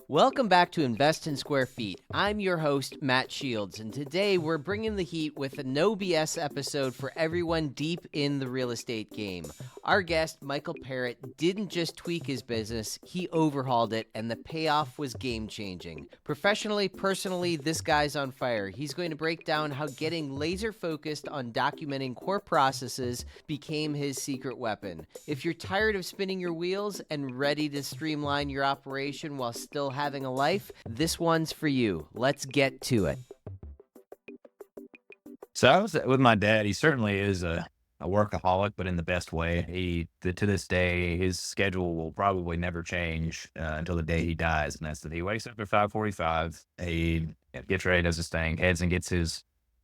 Welcome back to Invest in Square Feet. I'm your host, Matt Shields, and today we're bringing the heat with a no BS episode for everyone deep in the real estate game. Our guest, Michael Parrott, didn't just tweak his business, he overhauled it, and the payoff was game-changing. Professionally, personally, this guy's on fire. He's going to break down how getting laser-focused on documenting core processes became his secret weapon. If you're tired of spinning your wheels and ready to streamline your operation while still having a life, this one's for you. Let's get to it. So I was with my dad. He certainly is a workaholic, but in the best way. To this day, his schedule will probably never change until the day he dies. And that's that he wakes up at 5:45. He gets ready, does his thing, heads and gets his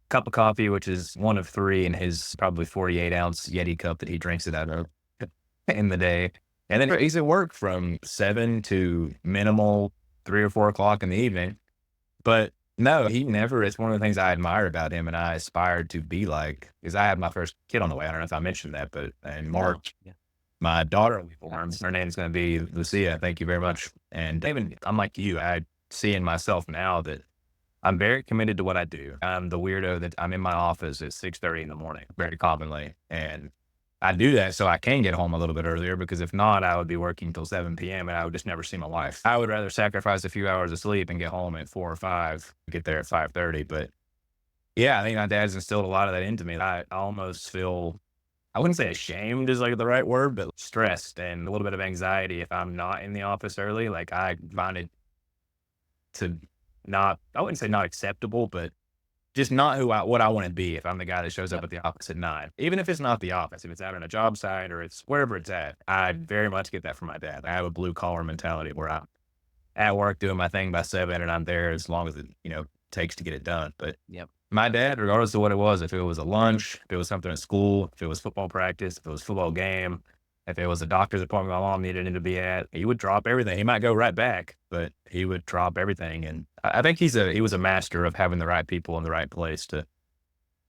cup of coffee, which is one of three in his probably 48-ounce Yeti cup that he drinks it out of in the day. And then he's at work from 7 to minimal 3 or 4 o'clock in the evening. But no, he never, it's one of the things I admire about him and I aspired to be like, because I had my first kid on the way. I don't know if I mentioned that, but in March, my daughter will be born. Her name is going to be Lucia. Thank you very much. And even I'm like you, I see in myself now that I'm very committed to what I do. I'm the weirdo that I'm in my office at 6:30 in the morning, very commonly. And I do that so I can get home a little bit earlier, because if not, I would be working till 7 p.m. and I would just never see my wife. I would rather sacrifice a few hours of sleep and get home at 4 or 5, get there at 5:30. But yeah, I think my dad's instilled a lot of that into me. I almost feel, I wouldn't say ashamed is like the right word, but stressed and a little bit of anxiety if I'm not in the office early. Like I find it to not, I wouldn't say not acceptable, but just not what I want to be if I'm the guy that shows up at the office at 9. Even if it's not the office, if it's out on a job site or it's wherever it's at, I very much get that from my dad. I have a blue collar mentality where I'm at work doing my thing by 7 and I'm there as long as it, takes to get it done. But my dad, regardless of what it was, if it was a lunch, if it was something at school, if it was football practice, if it was football game, if it was a doctor's appointment my mom needed him to be at, he would drop everything. He might go right back, but he would drop everything. And I think he was a master of having the right people in the right place to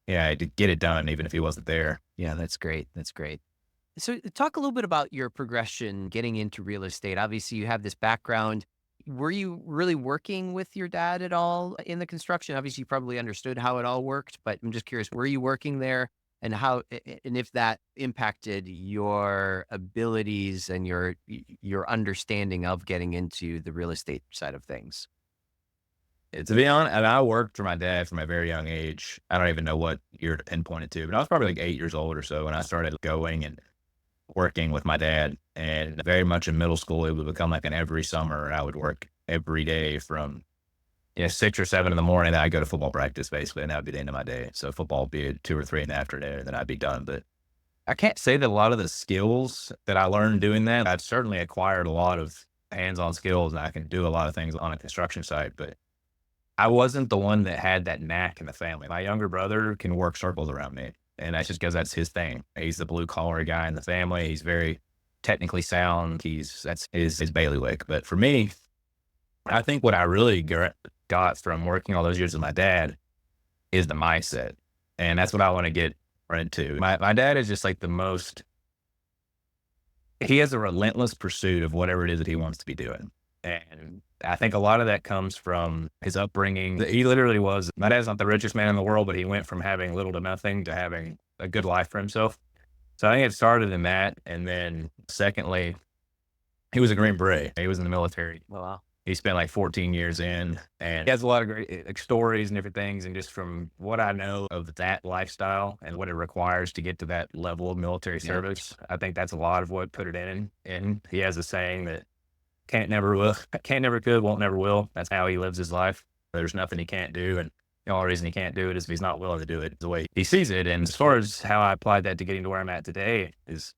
get it done, even if he wasn't there. Yeah, that's great. That's great. So talk a little bit about your progression getting into real estate. Obviously, you have this background. Were you really working with your dad at all in the construction? Obviously, you probably understood how it all worked, but I'm just curious, were you working there, and how, and if that impacted your abilities and your understanding of getting into the real estate side of things? To be honest, and I worked for my dad from a very young age. I don't even know what year to pinpoint it to, but I was probably like 8 years old or so when I started going and working with my dad. And very much in middle school, it would become like an every summer. I would work every day from 6 or 7 in the morning. Then I'd go to football practice basically, and that would be the end of my day. So football would be at 2 or 3 in the afternoon, and then I'd be done. But I can't say that a lot of the skills that I learned doing that, I've certainly acquired a lot of hands-on skills, and I can do a lot of things on a construction site. But I wasn't the one that had that knack in the family. My younger brother can work circles around me, and that's just because that's his thing. He's the blue collar guy in the family. He's very technically sound. That's his bailiwick. But for me, I think what I really got from working all those years with my dad is the mindset. And that's what I want to get right into. My dad is just like he has a relentless pursuit of whatever it is that he wants to be doing. And I think a lot of that comes from his upbringing. He literally my dad's not the richest man in the world, but he went from having little to nothing to having a good life for himself. So I think it started in that. And then secondly, he was a Green Beret. He was in the military. Oh, wow. He spent like 14 years in, and he has a lot of great stories and different things. And just from what I know of that lifestyle and what it requires to get to that level of military service, I think that's a lot of what put it in. And he has a saying that can't never could, won't never will. That's how he lives his life. There's nothing he can't do. And the only reason he can't do it is if he's not willing to do it the way he sees it. And as far as how I applied that to getting to where I'm at today is,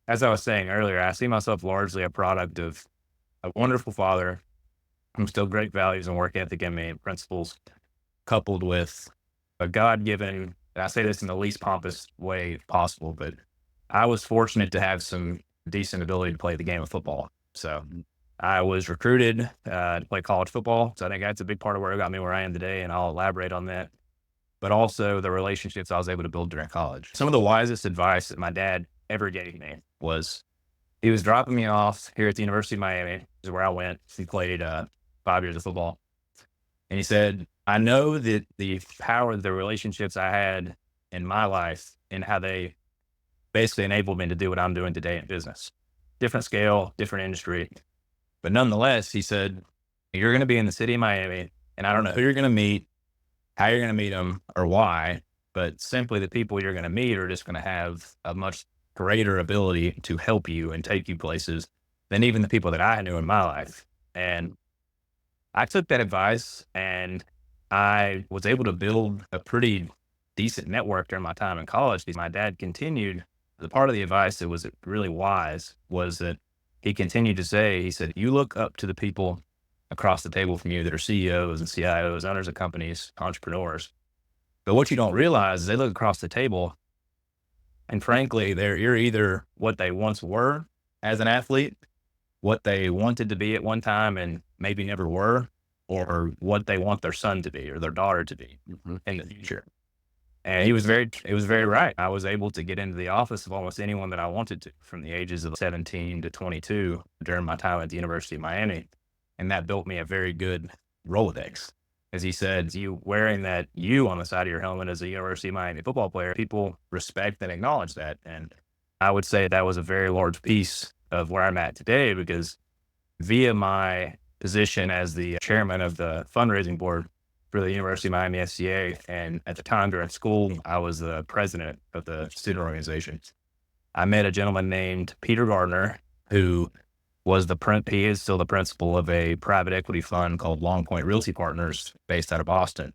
as I was saying earlier, I see myself largely a product of a wonderful father who instilled great values and work ethic in me and principles, coupled with a God-given, and I say this in the least pompous way possible, but I was fortunate to have some decent ability to play the game of football. So I was recruited to play college football. So I think that's a big part of where it got me where I am today, and I'll elaborate on that. But also the relationships I was able to build during college. Some of the wisest advice that my dad ever gave me was he was dropping me off here at the University of Miami, is where I went. He played 5 years of football. And he said, I know that the power of the relationships I had in my life and how they basically enabled me to do what I'm doing today in business. Different scale, different industry. But nonetheless, he said, you're going to be in the city of Miami, and I don't know who you're going to meet, how you're going to meet them, or why, but simply the people you're going to meet are just going to have a much greater ability to help you and take you places than even the people that I knew in my life. And I took that advice, and I was able to build a pretty decent network during my time in college. Because my dad continued, the part of the advice that was really wise was that he continued to say, he said, you look up to the people across the table from you that are CEOs and CIOs, owners of companies, entrepreneurs. But what you don't realize is they look across the table, and frankly, you're either what they once were as an athlete, what they wanted to be at one time and maybe never were, or what they want their son to be or their daughter to be in the future. And it was very right. I was able to get into the office of almost anyone that I wanted to from the ages of 17 to 22 during my time at the University of Miami. And that built me a very good Rolodex. As he said, you wearing that U on the side of your helmet as a University of Miami football player, people respect and acknowledge that. And I would say that was a very large piece of where I'm at today, because via my position as the chairman of the fundraising board for the University of Miami SCA, and at the time during school, I was the president of the student organization. I met a gentleman named Peter Gardner, who was he is still the principal of a private equity fund called Long Point Realty Partners based out of Boston.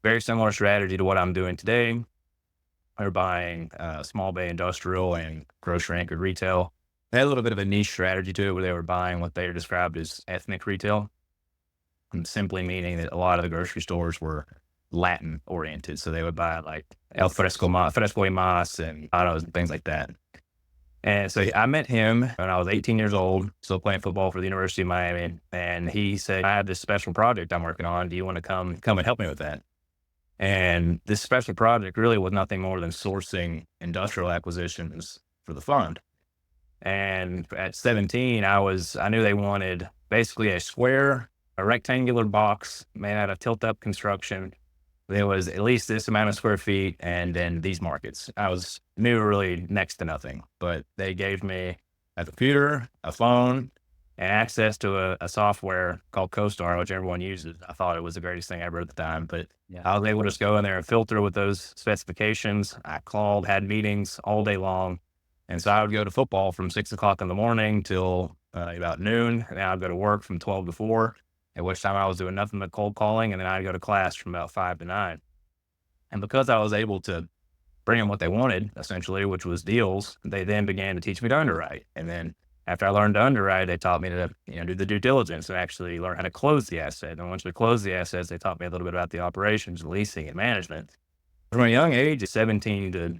Very similar strategy to what I'm doing today. They're buying small bay industrial and grocery anchored retail. They had a little bit of a niche strategy to it where they were buying what they described as ethnic retail, and simply meaning that a lot of the grocery stores were Latin oriented. So they would buy like El Fresco y Mas and Autos and things like that. And so I met him when I was 18 years old, still playing football for the University of Miami. And he said, I have this special project I'm working on. Do you want to come and help me with that? And this special project really was nothing more than sourcing industrial acquisitions for the fund. And at 17, I knew they wanted basically a rectangular box made out of tilt-up construction. There was at least this amount of square feet, and then these markets. Knew really next to nothing, but they gave me a computer, a phone, and access to a software called CoStar, which everyone uses. I thought it was the greatest thing ever at the time, but I was able to just go in there and filter with those specifications. I called, had meetings all day long. And so I would go to football from 6 o'clock in the morning till about noon. And then I'd go to work from 12 to 4, at which time I was doing nothing but cold calling. And then I'd go to class from about 5 to 9. And because I was able to bring them what they wanted, essentially, which was deals, they then began to teach me to underwrite. And then after I learned to underwrite, they taught me to do the due diligence and actually learn how to close the asset. And once we closed the assets, they taught me a little bit about the operations, leasing, and management. From a young age, at 17 to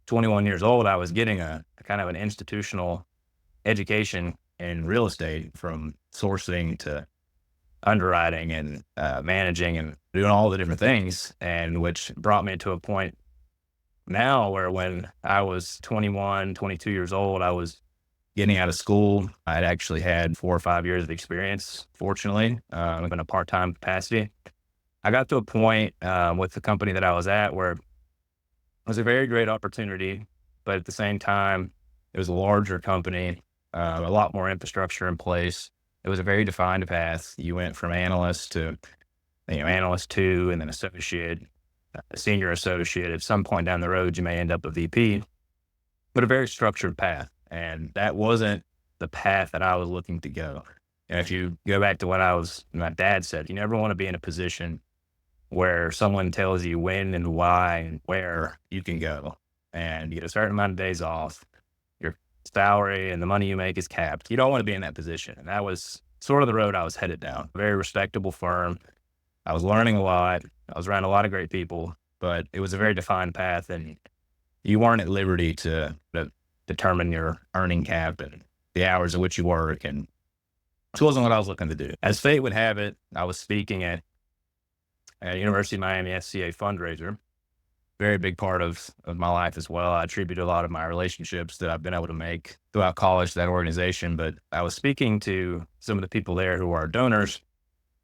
21 years old, I was getting a kind of an institutional education in real estate, from sourcing to underwriting and managing and doing all the different things, and which brought me to a point now where when I was 21, 22 years old, I was getting out of school. I'd actually had 4 or 5 years of experience, fortunately, in a part-time capacity. I got to a point with the company that I was at where it was a very great opportunity, but at the same time, it was a larger company, a lot more infrastructure in place. It was a very defined path. You went from analyst to, analyst 2, and then associate, senior associate. At some point down the road, you may end up a VP, but a very structured path. And that wasn't the path that I was looking to go. And if you go back to what my dad said, you never want to be in a position where someone tells you when and why and where you can go, and you get a certain amount of days off. Your salary and the money you make is capped. You don't want to be in that position. And that was sort of the road I was headed down. A very respectable firm. I was learning a lot. I was around a lot of great people, but it was a very defined path, and you weren't at liberty to determine your earning cap and the hours at which you work. And it wasn't what I was looking to do. As fate would have it, I was speaking at University of Miami SCA fundraiser. Very big part of my life as well. I attribute a lot of my relationships that I've been able to make throughout college to that organization. But I was speaking to some of the people there who are donors,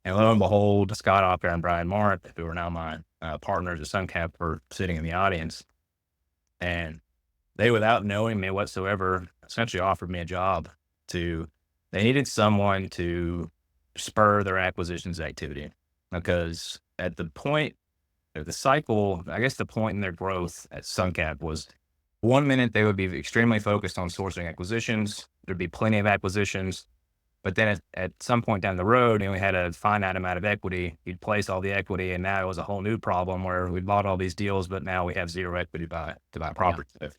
And lo and behold, Scott Ocker and Brian Mark, who are now my partners at Suncap, were sitting in the audience. And they, without knowing me whatsoever, essentially offered me a job to, they needed someone to spur their acquisitions activity. Because at the point of the cycle, I guess the point in their growth at Suncap was one minute they would be extremely focused on sourcing acquisitions. There'd be plenty of acquisitions. But then at some point down the road, we had a finite amount of equity. You'd place all the equity, and now it was a whole new problem where we bought all these deals, but now we have zero equity to buy Yeah. property with.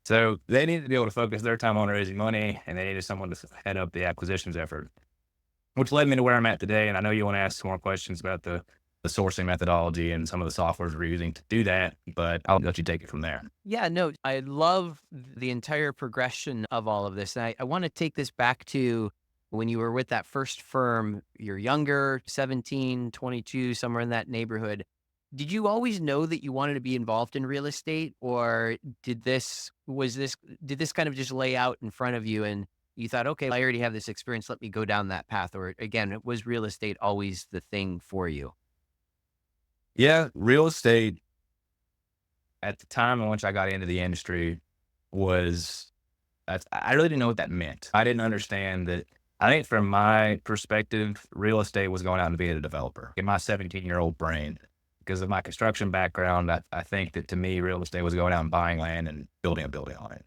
So they needed to be able to focus their time on raising money, and they needed someone to head up the acquisitions effort, which led me to where I'm at today. And I know you want to ask some more questions about the sourcing methodology and some of the softwares we're using to do that, but I'll let you take it from there. Yeah, no, I love the entire progression of all of this. And I want to take this back to when you were with that first firm, you're younger, 17, 22, somewhere in that neighborhood. Did you always know that you wanted to be involved in real estate, or did this kind of just lay out in front of you and you thought, okay, I already have this experience, let me go down that path? Or again, was real estate always the thing for you? Yeah, real estate at the time in which I got into the industry was I really didn't know what that meant. I didn't understand that. I think from my perspective, real estate was going out and being a developer in my 17-year-old brain. Because of my construction background, I think that to me, real estate was going out and buying land and building a building on it.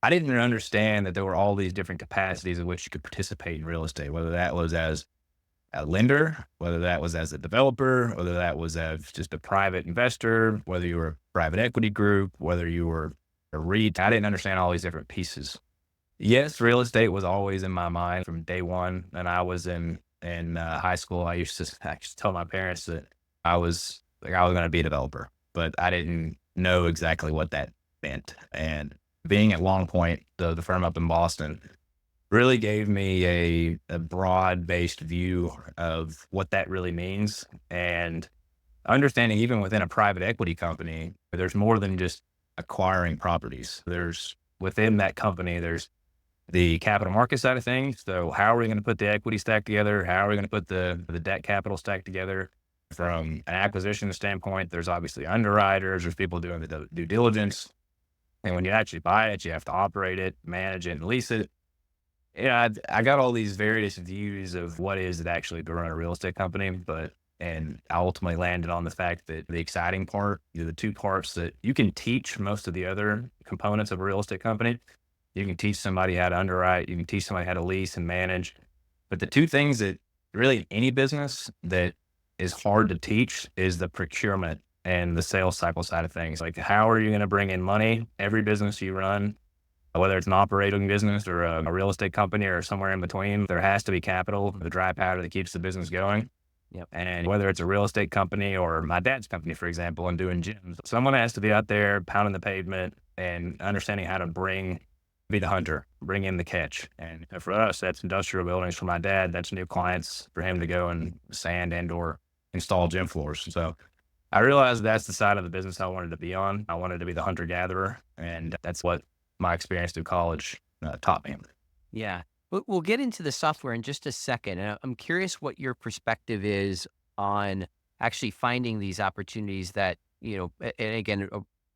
I didn't understand that there were all these different capacities in which you could participate in real estate, whether that was as a lender, whether that was as a developer, whether that was as just a private investor, whether you were a private equity group, whether you were a REIT. I didn't understand all these different pieces. Yes, real estate was always in my mind from day one. And I was in high school. I used to actually tell my parents that I was going to be a developer, but I didn't know exactly what that meant. And being at Long Point, the firm up in Boston, really gave me a broad-based view of what that really means, and understanding even within a private equity company, there's more than just acquiring properties. There's within that company, there's the capital market side of things. So how are we going to put the equity stack together? How are we going to put the debt capital stack together? From an acquisition standpoint, there's obviously underwriters, there's people doing the due diligence. And when you actually buy it, you have to operate it, manage it, and lease it. Yeah, I got all these various views of what is it actually to run a real estate company, and I ultimately landed on the fact that the exciting part, the two parts that you can teach most of the other components of a real estate company. You can teach somebody how to underwrite, you can teach somebody how to lease and manage. But the two things that really in any business that is hard to teach is the procurement and the sales cycle side of things. Like, how are you going to bring in money? Every business you run, whether it's an operating business or a real estate company or somewhere in between, there has to be capital, the dry powder that keeps the business going. Yep. And whether it's a real estate company or my dad's company, for example, and doing gyms, someone has to be out there pounding the pavement and understanding how to be the hunter, bring in the catch. And for us, that's industrial buildings. For my dad, that's new clients for him to go and sand and or install gym floors. So I realized that's the side of the business I wanted to be on. I wanted to be the hunter gatherer. And that's what my experience through college taught me. Yeah. We'll get into the software in just a second. And I'm curious what your perspective is on actually finding these opportunities that, and again,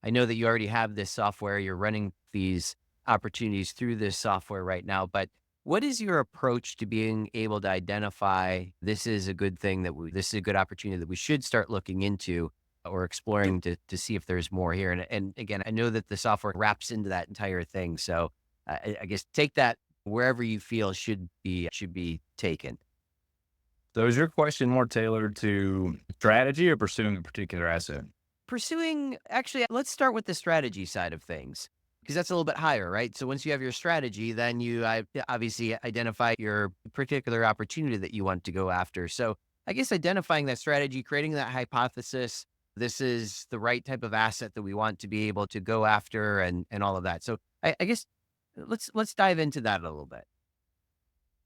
I know that you already have this software, you're running these opportunities through this software right now, but what is your approach to being able to identify this is a good thing this is a good opportunity that we should start looking into or exploring to see if there's more here? And again, I know that the software wraps into that entire thing. So I guess take that wherever you feel should be taken. So is your question more tailored to strategy or pursuing a particular asset? Actually, let's start with the strategy side of things, because that's a little bit higher, right? So once you have your strategy, then you obviously identify your particular opportunity that you want to go after. So I guess identifying that strategy, creating that hypothesis, this is the right type of asset that we want to be able to go after, and all of that. So I guess let's dive into that a little bit.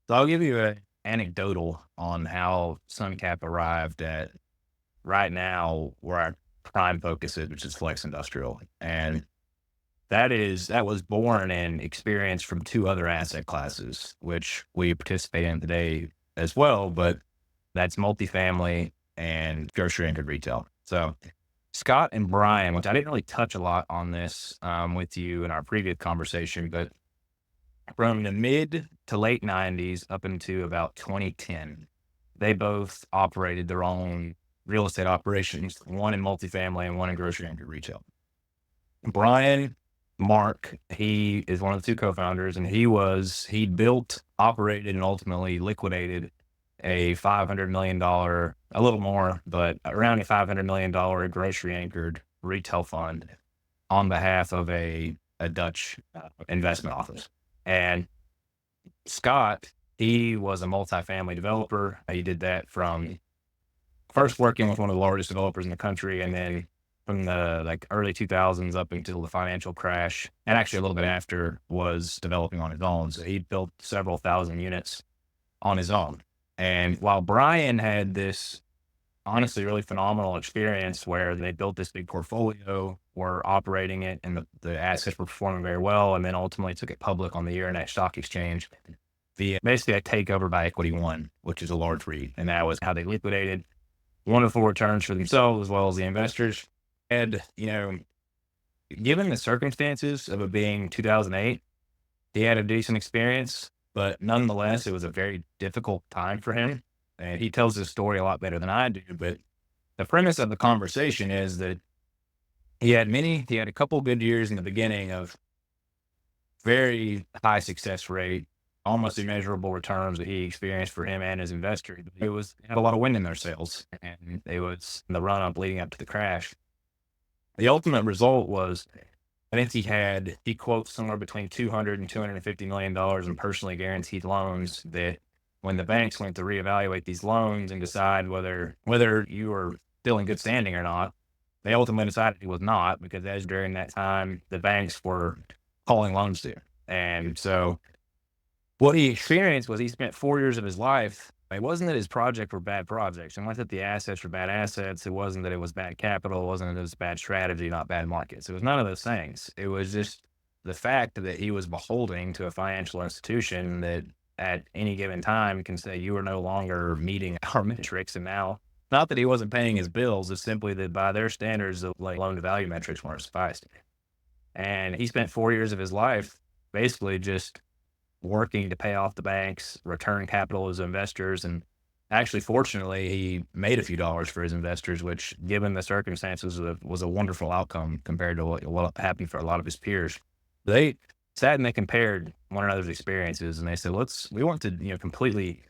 So I'll give you an anecdotal on how Suncap arrived at right now where our prime focus is, which is flex industrial. And that was born and experience from two other asset classes, which we participate in today as well. But That's multifamily and grocery anchored retail. So Scott and Brian, which I didn't really touch a lot on this with you in our previous conversation, but from the mid to late 90s up into about 2010, they both operated their own real estate operations, one in multifamily and one in grocery anchored retail. Brian, Mark, he is one of the two co-founders, and he built, operated, and ultimately liquidated a $500 million, a little more, but around a $500 million grocery anchored retail fund on behalf of a Dutch investment office. And Scott, he was a multifamily developer. He did that from first working with one of the largest developers in the country, and then from the early 2000s up until the financial crash, and actually a little bit after, was developing on his own. So he built several thousand units on his own. And while Brian had this honestly really phenomenal experience where they built this big portfolio, were operating it, and the assets were performing very well, and then ultimately took it public on the Euronext Stock Exchange, basically a takeover by Equity One, which is a large REIT, and that was how they liquidated. Wonderful returns for themselves as well as the investors. And, given the circumstances of it being 2008, he had a decent experience, but nonetheless, it was a very difficult time for him. And he tells his story a lot better than I do. But the premise of the conversation is that he had a couple good years in the beginning of very high success rate, almost immeasurable returns that he experienced for him and his investors. It had a lot of wind in their sails, and it was the run up leading up to the crash. The ultimate result was, I think he quotes somewhere between $200 and $250 million in personally guaranteed loans, that when the banks went to reevaluate these loans and decide whether you were still in good standing or not, they ultimately decided it was not, because as during that time, the banks were calling loans due. And so what he experienced was he spent 4 years of his life. It wasn't that his projects were bad projects. It wasn't that the assets were bad assets. It wasn't that it was bad capital. It wasn't that it was bad strategy, not bad markets. It was none of those things. It was just the fact that he was beholding to a financial institution that at any given time can say, you are no longer meeting our metrics. And now, not that he wasn't paying his bills, it's simply that by their standards, the loan to value metrics weren't sufficed. And he spent 4 years of his life basically just working to pay off the banks, return capital as investors. And actually, fortunately, he made a few dollars for his investors, which, given the circumstances, was a wonderful outcome compared to what happened for a lot of his peers. They sat and they compared one another's experiences, and they said, we want to, completely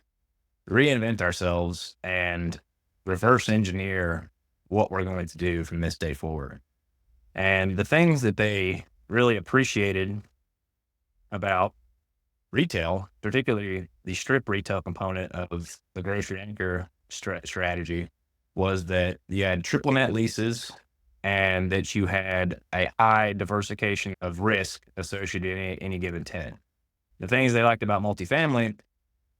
reinvent ourselves and reverse engineer what we're going to do from this day forward. And the things that they really appreciated about retail, particularly the strip retail component of the grocery anchor strategy, was that you had triple net leases and that you had a high diversification of risk associated in any given tenant. The things they liked about multifamily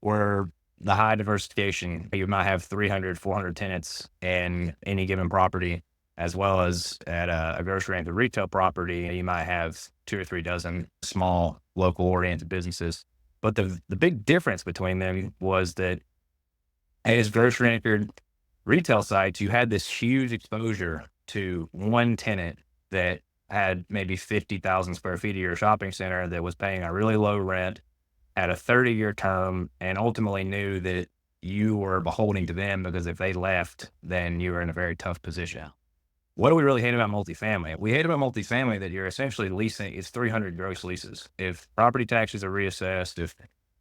were the high diversification. You might have 300, 400 tenants in any given property, as well as at a grocery anchored retail property, you might have 2 or 3 dozen small local oriented businesses. But the big difference between them was that at his grocery anchored retail sites, you had this huge exposure to one tenant that had maybe 50,000 square feet of your shopping center, that was paying a really low rent, had a 30-year term, and ultimately knew that you were beholden to them, because if they left, then you were in a very tough position. What do we really hate about multifamily? We hate about multifamily that you're essentially leasing, it's 300 gross leases. If property taxes are reassessed, if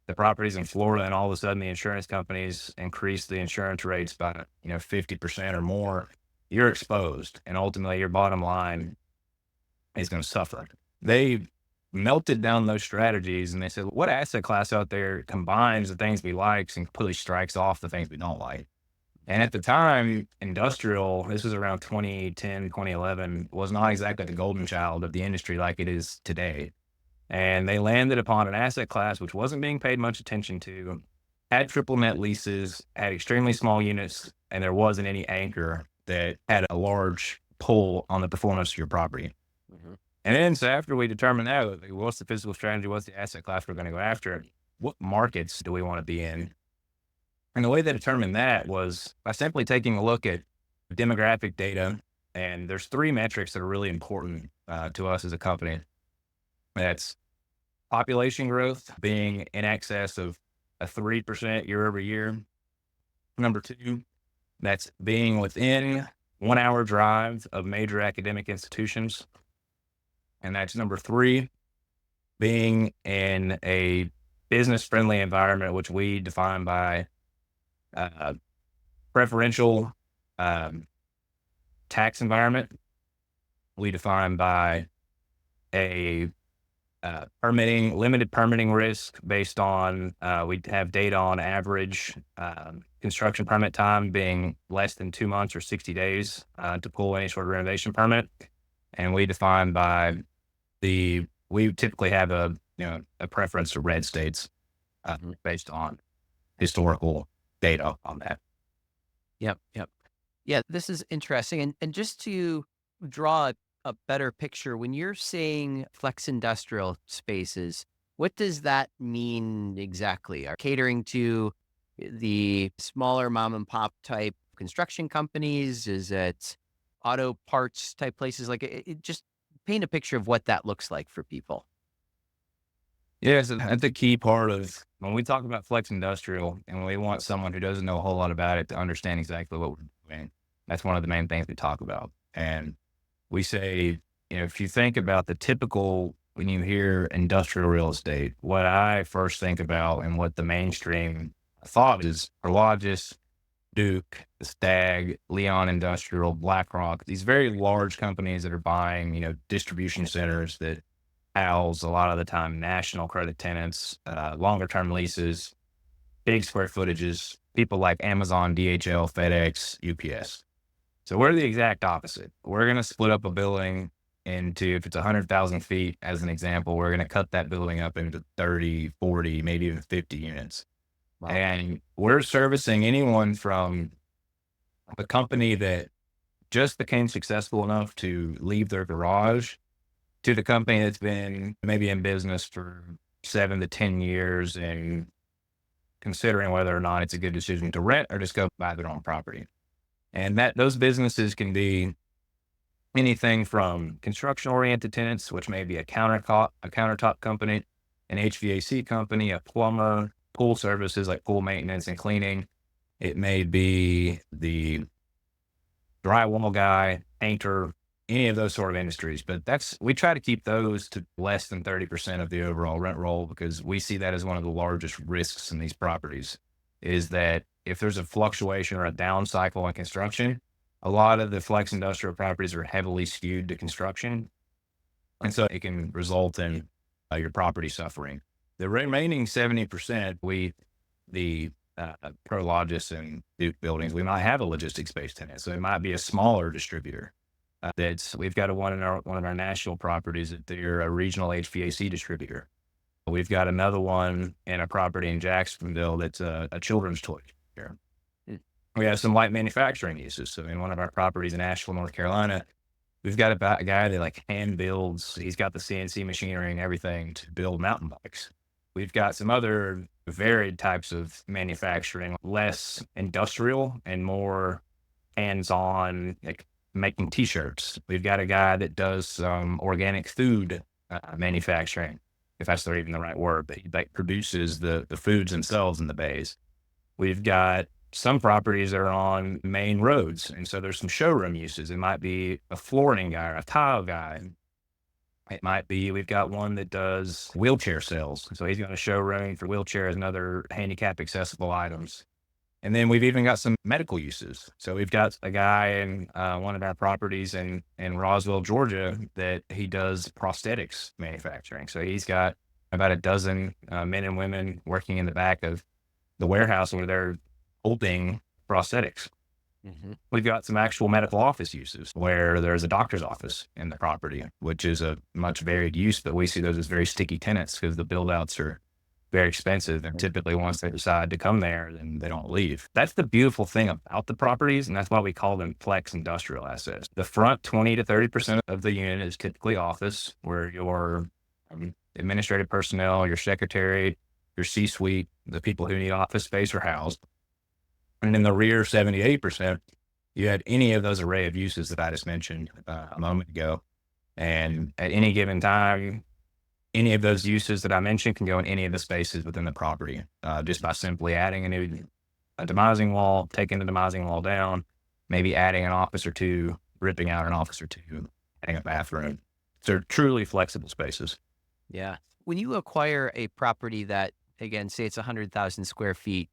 the property's in Florida and all of a sudden the insurance companies increase the insurance rates by 50% or more, you're exposed, and ultimately your bottom line is going to suffer. They melted down those strategies, and they said, what asset class out there combines the things we like and completely strikes off the things we don't like? And at the time, industrial, this was around 2010, 2011, was not exactly the golden child of the industry like it is today. And they landed upon an asset class which wasn't being paid much attention to, had triple net leases, had extremely small units, and there wasn't any anchor that had a large pull on the performance of your property. Mm-hmm. And then, so after we determined that, what's the physical strategy, what's the asset class we're going to go after, what markets do we want to be in? And the way they determined that was by simply taking a look at demographic data. And there's three metrics that are really important to us as a company. That's population growth being in excess of a 3% year over year. Number two, that's being within 1 hour drive of major academic institutions. And that's number three, being in a business friendly environment, which we define by uh, preferential um, tax environment. We define by a limited permitting risk based on, we have data on average construction permit time being less than 2 months or 60 days to pull any sort of renovation permit. And we define by we typically have a preference to red states based on historical data on that. Yep, yep. Yeah, this is interesting. And just to draw a better picture, when you're saying flex industrial spaces, what does that mean exactly? Are catering to the smaller mom and pop type construction companies? Is it auto parts type places? Like just paint a picture of what that looks like for people. Yeah, so that's a key part of when we talk about flex industrial and we want someone who doesn't know a whole lot about it to understand exactly what we're doing. That's one of the main things we talk about. And we say, if you think about the typical, when you hear industrial real estate, what I first think about and what the mainstream thought is Prologis, Duke, Stag, Leon Industrial, BlackRock, these very large companies that are buying, distribution centers that house a lot of the time national credit tenants, longer term leases, big square footages, people like Amazon, DHL, FedEx, UPS. So we're the exact opposite. We're going to split up a building into, if it's 100,000 feet, as an example, we're going to cut that building up into 30, 40, maybe even 50 units. Wow. And we're servicing anyone from a company that just became successful enough to leave their garage to the company that's been maybe in business for 7 to 10 years and considering whether or not it's a good decision to rent or just go buy their own property. And those businesses can be anything from construction-oriented tenants, which may be a countertop company, an HVAC company, a plumber, pool services like pool maintenance and cleaning. It may be the drywall guy, painter, any of those sort of industries. But we try to keep those to less than 30% of the overall rent roll because we see that as one of the largest risks in these properties is that if there's a fluctuation or a down cycle in construction, a lot of the flex industrial properties are heavily skewed to construction. And so it can result in your property suffering. The remaining 70%, the Prologis and Duke buildings, we might have a logistics-based tenant. So it might be a smaller distributor. We've got one of our national properties that they're a regional HVAC distributor. We've got another one in a property in Jacksonville that's a children's toy distributor. We have some light manufacturing uses. So in one of our properties in Asheville, North Carolina, we've got a guy that hand builds. He's got the CNC machinery and everything to build mountain bikes. We've got some other varied types of manufacturing, less industrial and more hands-on, like making t-shirts. We've got a guy that does some organic food manufacturing, if that's even the right word, but he produces the foods themselves in the bays. We've got some properties that are on main roads. And so there's some showroom uses. It might be a flooring guy or a tile guy. It might be, we've got one that does wheelchair sales. So he's got a showroom for wheelchairs and other handicap accessible items. And then we've even got some medical uses. So we've got a guy in one of our properties in Roswell, Georgia, that he does prosthetics manufacturing. So he's got about a dozen men and women working in the back of the warehouse where they're holding prosthetics. Mm-hmm. We've got some actual medical office uses where there's a doctor's office in the property, which is a much varied use, but we see those as very sticky tenants because the build outs are very expensive. And typically once they decide to come there, then they don't leave. That's the beautiful thing about the properties. And that's why we call them flex industrial assets. The front 20 to 30% of the unit is typically office where your administrative personnel, your secretary, your C-suite, the people who need office space are housed. And in the rear 78%, you had any of those array of uses that I just mentioned a moment ago. And at any given time, any of those uses that I mentioned can go in any of the spaces within the property, just by simply adding a demising wall, taking the demising wall down, maybe adding an office or two, ripping out an office or two, adding a bathroom. So they're truly flexible spaces. Yeah. When you acquire a property that, again, say it's 100,000 square feet,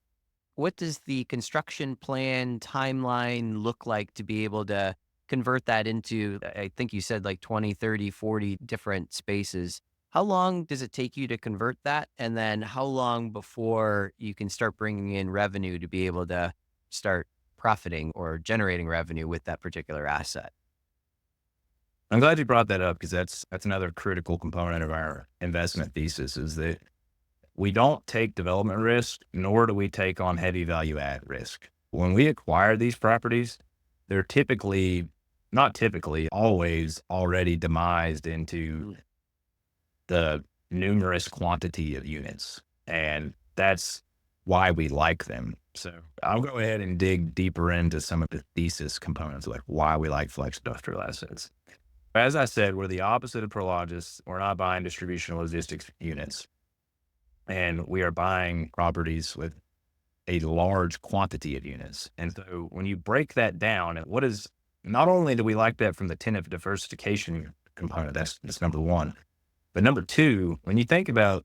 what does the construction plan timeline look like to be able to convert that into, I think you said like 20, 30, 40 different spaces? How long does it take you to convert that? And then how long before you can start bringing in revenue to be able to start profiting or generating revenue with that particular asset? I'm glad you brought that up because that's another critical component of our investment thesis is that we don't take development risk, nor do we take on heavy value add risk. When we acquire these properties, they're not typically, always already demised into the numerous quantity of units. And that's why we like them. So I'll go ahead and dig deeper into some of the thesis components, like why we like flex industrial assets. As I said, we're the opposite of Prologis. We're not buying distribution logistics units, and we are buying properties with a large quantity of units. And so when you break that down, not only do we like that from the tenant diversification component, that's number one, but number two, when you think about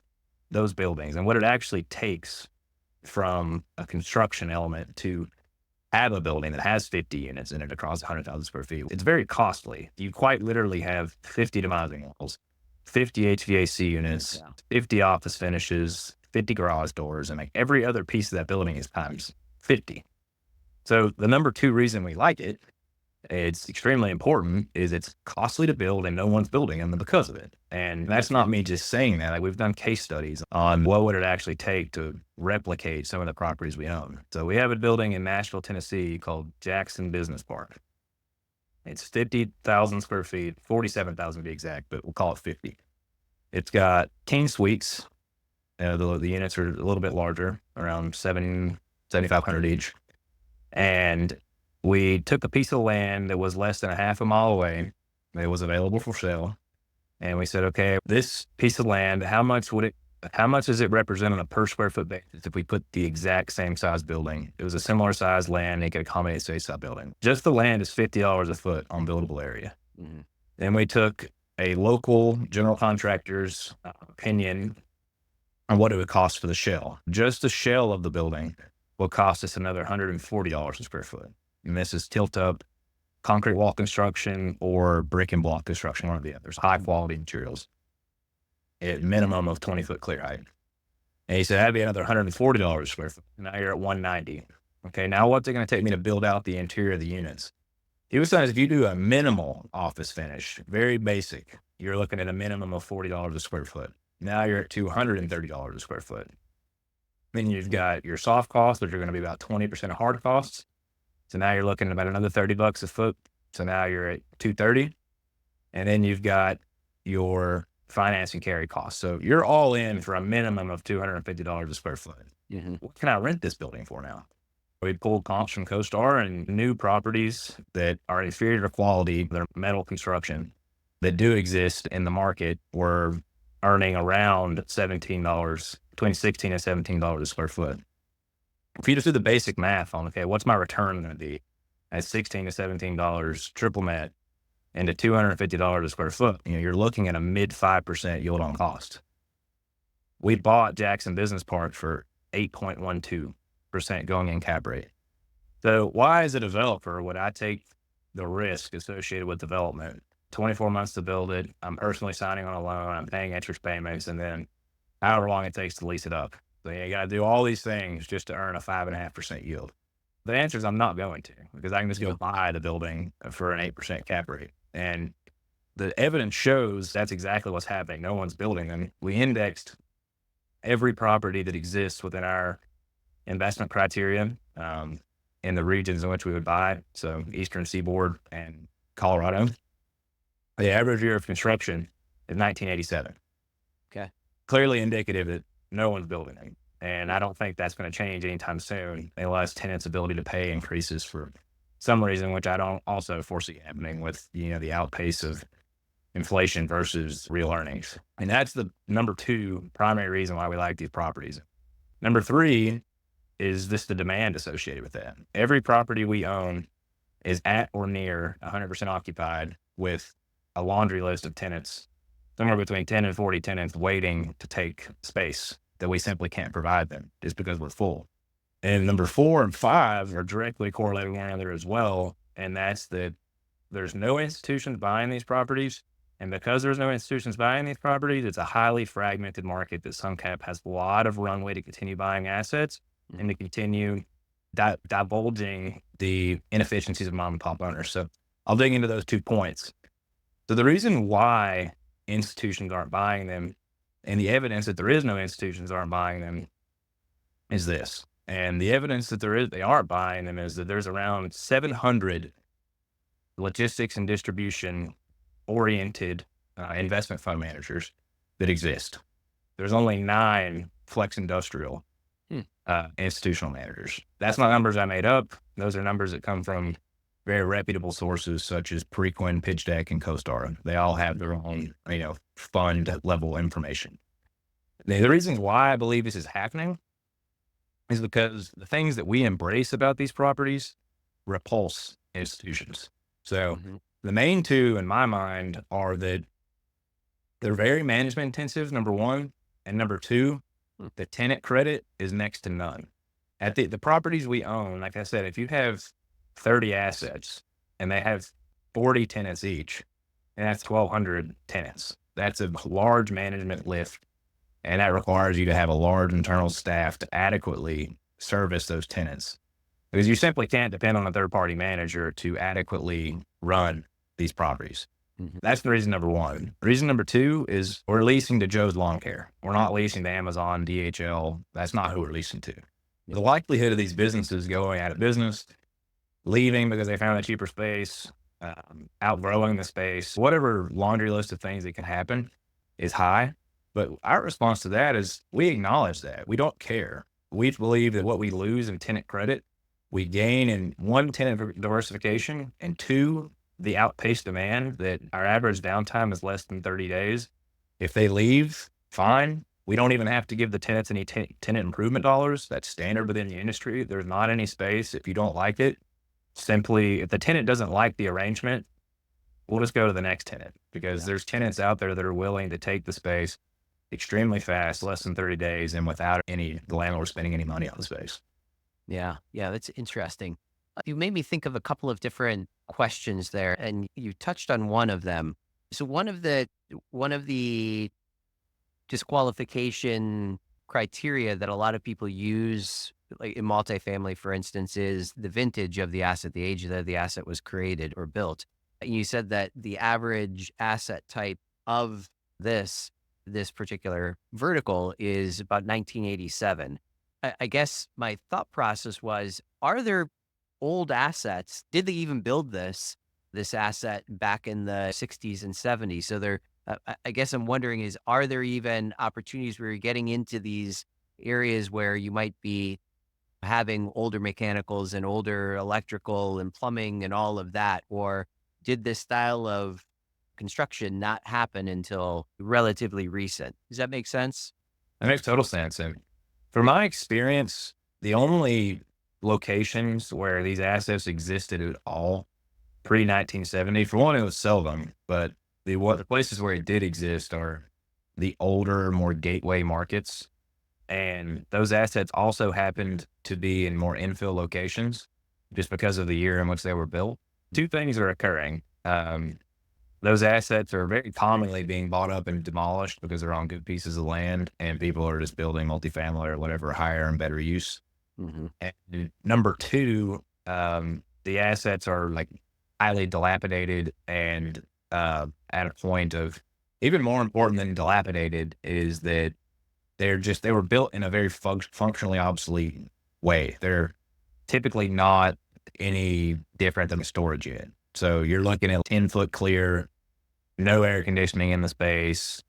those buildings and what it actually takes from a construction element to have a building that has 50 units in it across 100,000 square feet, it's very costly. You quite literally have 50 demising walls, 50 HVAC units, 50 office finishes, 50 garage doors, and like every other piece of that building is times 50. So the number two reason we like it, it's extremely important, is it's costly to build and no one's building them because of it. And that's not me just saying that. Like, we've done case studies on what would it actually take to replicate some of the properties we own. So we have a building in Nashville, Tennessee called Jackson Business Park. It's 50,000 square feet, 47,000 to be exact, but we'll call it 50. It's got king suites. The units are a little bit larger, around 7,500 each. And we took a piece of land that was less than a half a mile away. It was available for sale. And we said, okay, this piece of land, how much does it represent on a per square foot basis if we put the exact same size building? It was a similar size land. It could accommodate a space size building. Just the land is $50 a foot on buildable area. Mm-hmm. Then we took a local general contractor's opinion on what it would cost for the shell. Just the shell of the building will cost us another $140 a square foot. And this is tilt up concrete wall construction or brick and block construction, one or the other. High quality materials at minimum of 20-foot clear height. And he said, that'd be another $140 a square foot. Now you're at $190. Okay, now what's it going to take me to build out the interior of the units? He was saying if you do a minimal office finish, very basic, you're looking at a minimum of $40 a square foot. Now you're at $230 a square foot. Then you've got your soft costs, which are going to be about 20% of hard costs. So now you're looking at about another $30 a foot. So now you're at $230. And then you've got your financing carry costs. So you're all in for a minimum of $250 a square foot. Mm-hmm. What can I rent this building for now? We pulled comps from CoStar and new properties that are inferior quality, they're metal construction, that do exist in the market. We're earning around $17, between $16 and $17 a square foot. If you just do the basic math on, okay, what's my return going to be at $16 to $17 triple net into $250 a square foot? You're looking at a mid 5% yield on cost. We bought Jackson Business Park for 8.12% going in cap rate. So why, as a developer, would I take the risk associated with development? 24 months to build it. I'm personally signing on a loan. I'm paying interest payments, and then however long it takes to lease it up. So you got to do all these things just to earn a 5.5% yield. The answer is I'm not going to, because I can just go buy the building for an 8% cap rate. And the evidence shows that's exactly what's happening. No one's building them. We indexed every property that exists within our investment criteria in the regions in which we would buy. So Eastern Seaboard and Colorado. The average year of construction is 1987. Okay. Clearly indicative that no one's building them. And I don't think that's going to change anytime soon unless tenants' ability to pay increases for some reason, which I don't also foresee happening with, the outpace of inflation versus real earnings. And that's the number two primary reason why we like these properties. Number three is the demand associated with that. Every property we own is at or near 100% occupied with a laundry list of tenants, somewhere between 10 and 40 tenants waiting to take space that we simply can't provide them just because we're full. And number 4 and 5 are directly correlated with one another as well. And that's that there's no institutions buying these properties. And because there's no institutions buying these properties, it's a highly fragmented market that SunCap has a lot of runway to continue buying assets and to continue divulging the inefficiencies of mom and pop owners. So I'll dig into those 2 points. So the reason why institutions aren't buying them and the evidence that there is no institutions aren't buying them is this. And the evidence that they aren't buying them is that there's around 700 logistics and distribution oriented investment fund managers that exist. There's only 9 flex industrial institutional managers. That's not numbers I made up. Those are numbers that come from very reputable sources such as Preqin, Pitch Deck, and CoStar. They all have their own, fund level information. The reasons why I believe this is happening is because the things that we embrace about these properties repulse institutions. So the main 2 in my mind are that they're very management intensive, number 1, and number 2, the tenant credit is next to none. At the properties we own, like I said, if you have 30 assets and they have 40 tenants each, and that's 1,200 tenants, that's a large management lift. And that requires you to have a large internal staff to adequately service those tenants, because you simply can't depend on a third-party manager to adequately run these properties. That's the reason number 1. Reason number 2 is we're leasing to Joe's Lawn Care. We're not leasing to Amazon, DHL. That's not who we're leasing to. The likelihood of these businesses going out of business, leaving because they found a cheaper space, outgrowing the space, whatever laundry list of things that can happen is high. But our response to that is we acknowledge that. We don't care. We believe that what we lose in tenant credit, we gain in 1, tenant diversification, and 2, the outpaced demand that our average downtime is less than 30 days. If they leave, fine. We don't even have to give the tenants any tenant improvement dollars. That's standard within the industry. There's not any space. If you don't like it, simply, if the tenant doesn't like the arrangement, we'll just go to the next tenant, because there's tenants out there that are willing to take the space extremely fast, less than 30 days, and without the landlord spending any money on the space. Yeah, that's interesting. You made me think of a couple of different questions there, and you touched on one of them. So one of the disqualification criteria that a lot of people use, like in multifamily, for instance, is the vintage of the asset, the age that the asset was created or built. And you said that the average asset type of this particular vertical is about 1987. I guess my thought process was, are there old assets? Did they even build this asset back in the 60s and 70s? So I guess I'm wondering are there even opportunities where you're getting into these areas where you might be having older mechanicals and older electrical and plumbing and all of that? Or did this style of construction not happen until relatively recent? Does that make sense? That makes total sense. And from my experience, the only locations where these assets existed at all pre-1970, for one, it was seldom, but the places where it did exist are the older, more gateway markets. And those assets also happened to be in more infill locations just because of the year in which they were built. 2 things are occurring. Those assets are very commonly being bought up and demolished because they're on good pieces of land and people are just building multifamily or whatever, higher and better use. And number 2, the assets are like highly dilapidated and at a point of, even more important than dilapidated is that they were built in a very functionally obsolete way. They're typically not any different than a storage unit. So you're looking at 10-foot clear, no air conditioning in the space,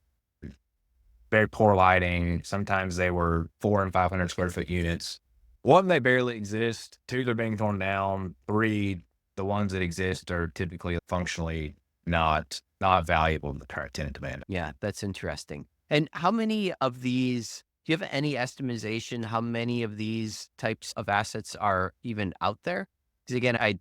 very poor lighting. Sometimes they were 400 and 500 square foot units. One, they barely exist. Two, they're being torn down. Three, the ones that exist are typically functionally not valuable to the current tenant demand. Yeah, that's interesting. And how many of these, do you have any estimation how many of these types of assets are even out there? Because again,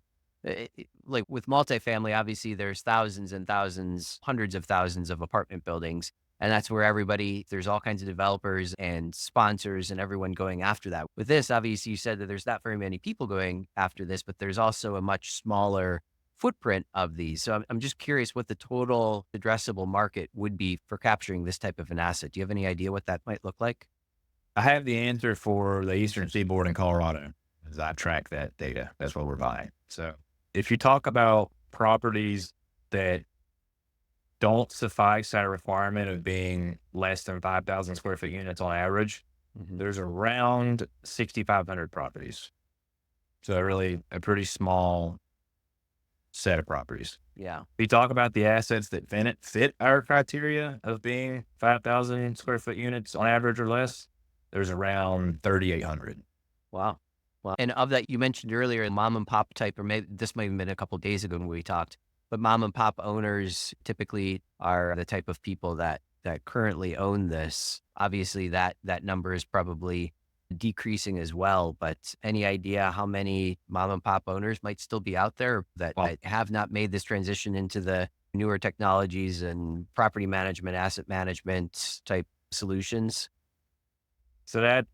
like with multifamily, obviously there's thousands and thousands, hundreds of thousands of apartment buildings. And that's where there's all kinds of developers and sponsors and everyone going after that. With this, obviously, you said that there's not very many people going after this, but there's also a much smaller footprint of these. So I'm just curious what the total addressable market would be for capturing this type of an asset. Do you have any idea what that might look like? I have the answer for the Eastern Seaboard in Colorado, as I track that data. That's what we're buying. So if you talk about properties that don't suffice that requirement of being less than 5,000 square foot units on average, there's around 6,500 properties. So really a pretty small set of properties. Yeah. If you talk about the assets that fit our criteria of being 5,000 square foot units on average or less, there's around 3,800. Wow. Well, and of that, you mentioned earlier, mom and pop type, or maybe this might have been a couple of days ago when we talked, but mom and pop owners typically are the type of people that currently own this. Obviously, that number is probably decreasing as well. But any idea how many mom and pop owners might still be out there that have not made this transition into the newer technologies and property management, asset management type solutions? So that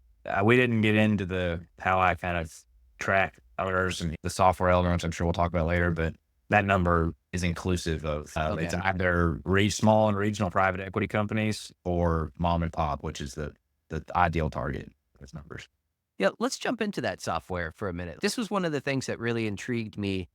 we didn't get into how I kind of track owners and the software elements. I'm sure we'll talk about later, but that number is inclusive of it's either small and regional private equity companies or mom and pop, which is the ideal target for those numbers. Yeah, let's jump into that software for a minute. This was one of the things that really intrigued me.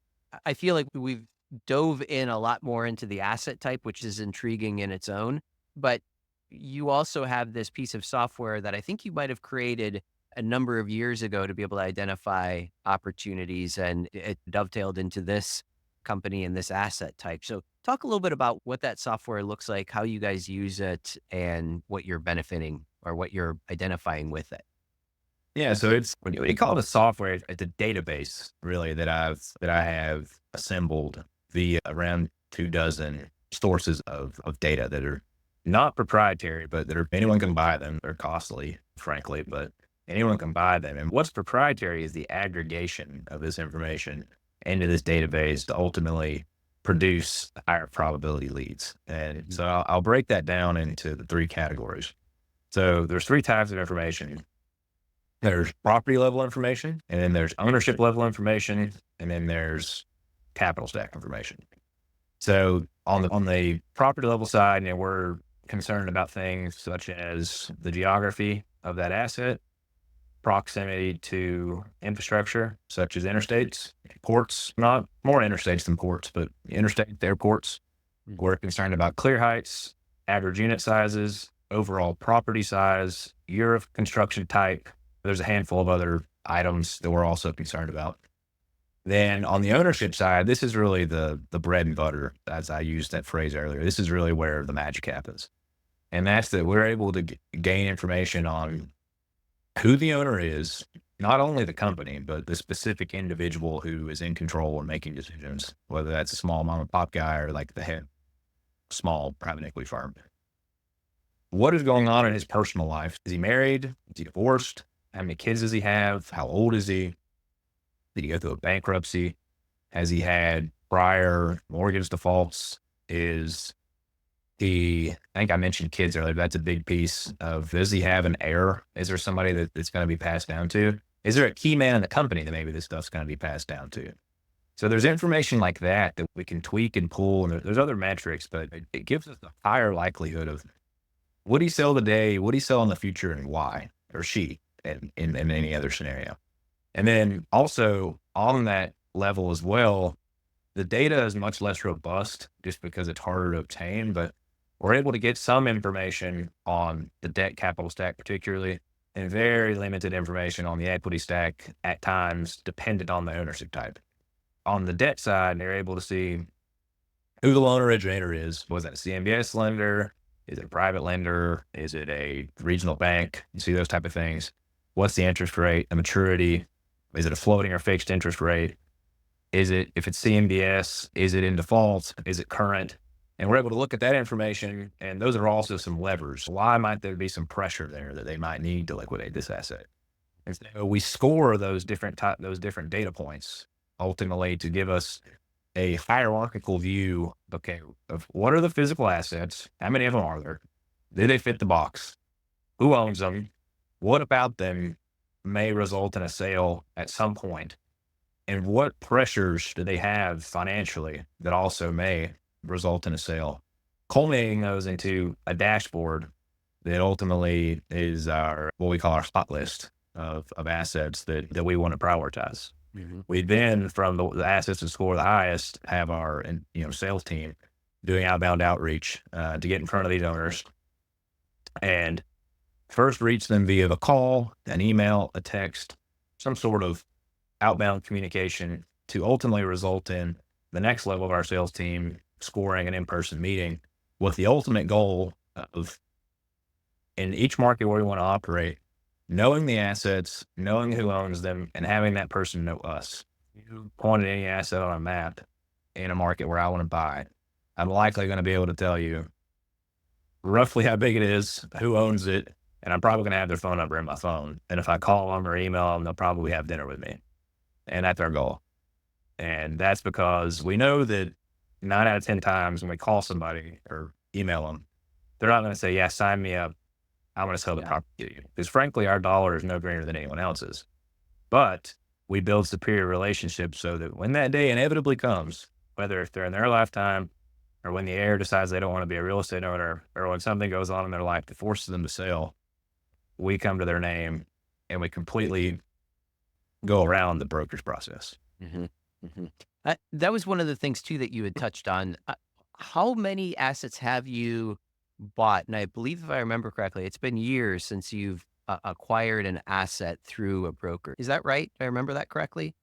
I feel like we've dove in a lot more into the asset type, which is intriguing in its own. But you also have this piece of software that I think you might have created a number of years ago to be able to identify opportunities, and it dovetailed into this company and this asset type. So talk a little bit about what that software looks like, how you guys use it, and what you're benefiting or what you're identifying with it. Yeah, so it's when you call it a software, it's a database really that I have assembled via around 24 sources of data that are not proprietary, but anyone can buy them. They're costly, frankly, but anyone can buy them. And what's proprietary is the aggregation of this information into this database to ultimately produce higher probability leads. And so I'll break that down into the three categories. So there's three types of information. There's property level information, and then there's ownership level information, and then there's capital stack information. So on the property level side, we're concerned about things such as the geography of that asset, proximity to infrastructure such as interstates, ports, not more interstates than ports, but interstates, airports. We're concerned about clear heights, average unit sizes, overall property size, year of construction type. There's a handful of other items that we're also concerned about. Then on the ownership side, this is really the bread and butter, as I used that phrase earlier. This is really where the magic happens. And that's that we're able to gain information on who the owner is, not only the company, but the specific individual who is in control and making decisions, whether that's a small mom and pop guy or like the head small private equity firm. What is going on in his personal life? Is he married? Is he divorced? How many kids does he have? How old is he? Did he go through a bankruptcy? Has he had prior mortgage defaults? I think I mentioned kids earlier, but that's a big piece of, does he have an heir? Is there somebody that's going to be passed down to? Is there a key man in the company that maybe this stuff's going to be passed down to? So there's information like that we can tweak and pull, and there's other metrics, but it gives us a higher likelihood of would he sell today, would he sell in the future, and why, or she, in any other scenario. And then also on that level as well, the data is much less robust just because it's harder to obtain, but we're able to get some information on the debt capital stack particularly, and very limited information on the equity stack at times, dependent on the ownership type. On the debt side, they're able to see who the loan originator is. Was that a CMBS lender? Is it a private lender? Is it a regional bank? You see those type of things. What's the interest rate, the maturity? Is it a floating or fixed interest rate? If it's CMBS, is it in default? Is it current? And we're able to look at that information, and those are also some levers. Why might there be some pressure there that they might need to liquidate this asset? And so we score those different data points ultimately to give us a hierarchical view, okay, of what are the physical assets? How many of them are there? Do they fit the box? Who owns them? What about them may result in a sale at some point? And what pressures do they have financially that also may result in a sale? Culminating those into a dashboard that ultimately is what we call our spot list of assets that we want to prioritize. Hmm. We then, from the assets that score the highest, have our sales team doing outbound outreach to get in front of these owners and first reach them via a call, an email, a text, some sort of outbound communication to ultimately result in the next level of our sales team scoring an in-person meeting with the ultimate goal of, in each market where we want to operate, knowing the assets, knowing who owns them, and having that person know us. You pointed any asset on a map in a market where I want to buy, I'm likely going to be able to tell you roughly how big it is, who owns it, and I'm probably going to have their phone number in my phone. And if I call them or email them, they'll probably have dinner with me. And that's our goal. And that's because we know that 9 out of 10 times when we call somebody or email them, they're not going to say, yeah, sign me up. I'm going to sell the Yeah. property to you. Because frankly, our dollar is no greater than anyone else's. But we build superior relationships so that when that day inevitably comes, whether if they're in their lifetime or when the heir decides they don't want to be a real estate owner or when something goes on in their life that forces them to sell, we come to their name and we completely go around the broker's process. Hmm. Hmm. That was one of the things too that you had touched on. How many assets have you bought? And I believe, if I remember correctly, it's been years since you've acquired an asset through a broker. Is that right? Do I remember that correctly?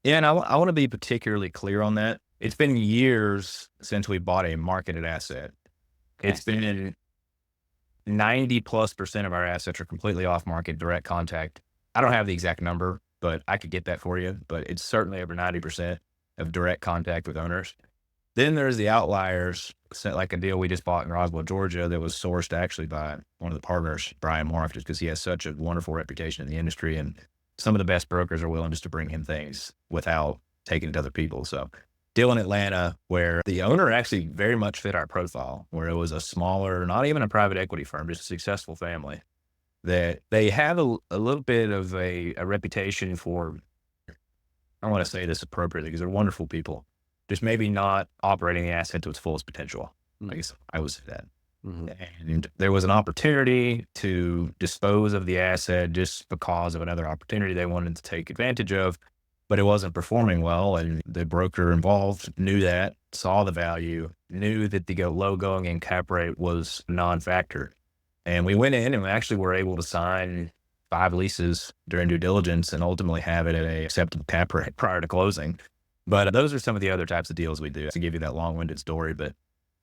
Yeah, and I want to be particularly clear on that. It's been years since we bought a marketed asset. Okay. It's been 90+% of our assets are completely off market, direct contact. I don't have the exact number, but I could get that for you. But it's certainly over 90% of direct contact with owners. Then there's the outliers, like a deal we just bought in Roswell, Georgia, that was sourced actually by one of the partners, Brian Mark, just because he has such a wonderful reputation in the industry. And some of the best brokers are willing just to bring him things without taking it to other people. So deal in Atlanta where the owner actually very much fit our profile, where it was a smaller, not even a private equity firm, just a successful family that they have a little bit of a reputation for, I want to say this appropriately because they're wonderful people, just maybe not operating the asset to its fullest potential. I guess I would say that. Mm-hmm. And there was an opportunity to dispose of the asset just because of another opportunity they wanted to take advantage of, but it wasn't performing well. And the broker involved knew that, saw the value, knew that the low going in cap rate was a non-factor. And we went in and we actually were able to sign 5 leases during due diligence and ultimately have it at a acceptable cap rate prior to closing. But those are some of the other types of deals we do, to give you that long-winded story, but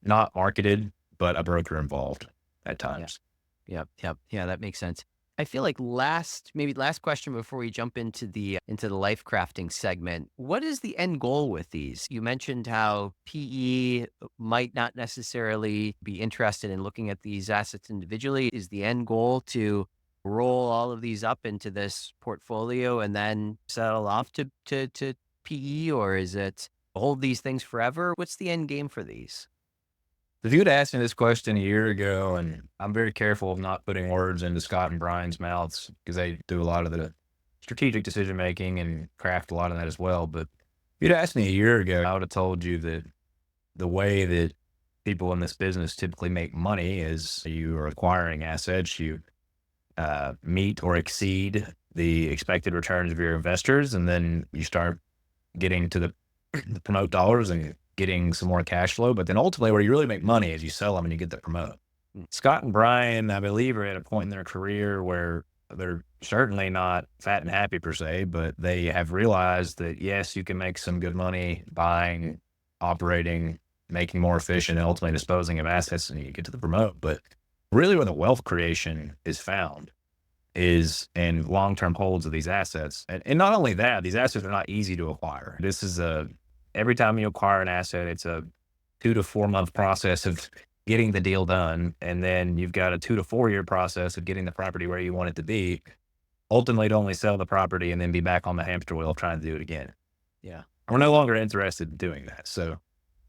not marketed, but a broker involved at times. Yep. Yep. Yeah, that makes sense. I feel like last question before we jump into the life crafting segment. What is the end goal with these? You mentioned how PE might not necessarily be interested in looking at these assets individually. Is the end goal to roll all of these up into this portfolio and then settle off to PE, or is it hold these things forever? What's the end game for these? If you had asked me this question a year ago, and I'm very careful of not putting words into Scott and Brian's mouths because they do a lot of the strategic decision making and craft a lot of that as well. But if you'd asked me a year ago, I would have told you that the way that people in this business typically make money is you are acquiring assets, you meet or exceed the expected returns of your investors, and then you start getting to the promote dollars and getting some more cash flow. But then ultimately where you really make money is you sell them and you get the promote. Mm. Scott and Brian, I believe, are at a point in their career where they're certainly not fat and happy per se, but they have realized that yes, you can make some good money buying, operating making more efficient and ultimately disposing of assets, and you get to the promote. But really where the wealth creation is found is in long-term holds of these assets. And not only that, these assets are not easy to acquire. This is every time you acquire an asset, it's a 2 to 4 month process of getting the deal done. And then you've got a 2 to 4 year process of getting the property where you want it to be, ultimately to only sell the property and then be back on the hamster wheel trying to do it again. Yeah. We're no longer interested in doing that. So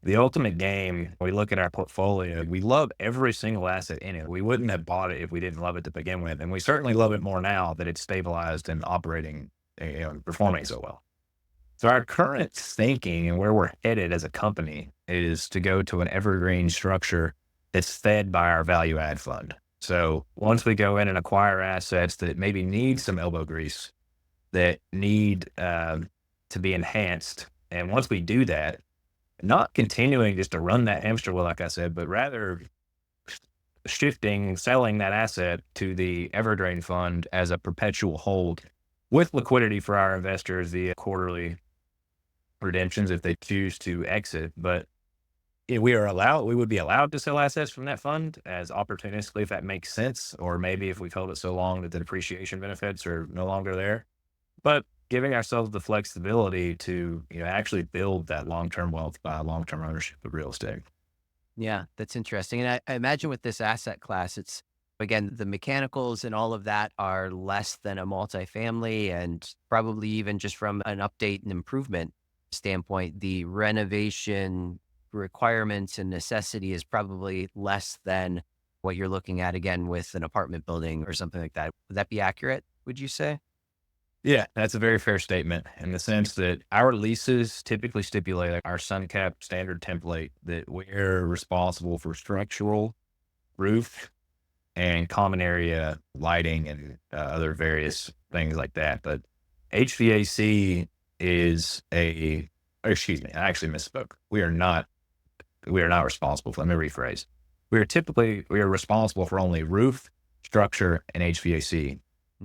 the ultimate game, we look at our portfolio, we love every single asset in it. We wouldn't have bought it if we didn't love it to begin with. And we certainly love it more now that it's stabilized and operating, performing so well. So our current thinking and where we're headed as a company is to go to an evergreen structure that's fed by our value add fund. So once we go in and acquire assets that maybe need some elbow grease, that need to be enhanced, and once we do that, not continuing just to run that hamster wheel, like I said, but rather selling that asset to the evergreen fund as a perpetual hold with liquidity for our investors via quarterly redemptions if they choose to exit. But we would be allowed to sell assets from that fund as opportunistically if that makes sense, or maybe if we've held it so long that the depreciation benefits are no longer there. But giving ourselves the flexibility to, actually build that long-term wealth by long-term ownership of real estate. Yeah, that's interesting. And I imagine with this asset class, it's again, the mechanicals and all of that are less than a multifamily, and probably even just from an update and improvement standpoint, the renovation requirements and necessity is probably less than what you're looking at again with an apartment building or something like that. Would that be accurate, would you say? Yeah, that's a very fair statement in the sense that our leases typically stipulate our SunCap standard template that we're responsible for structural, roof, and common area lighting and other various things like that. But HVAC excuse me, I actually misspoke. We are not responsible for, let me rephrase. We are responsible for only roof, structure, and HVAC.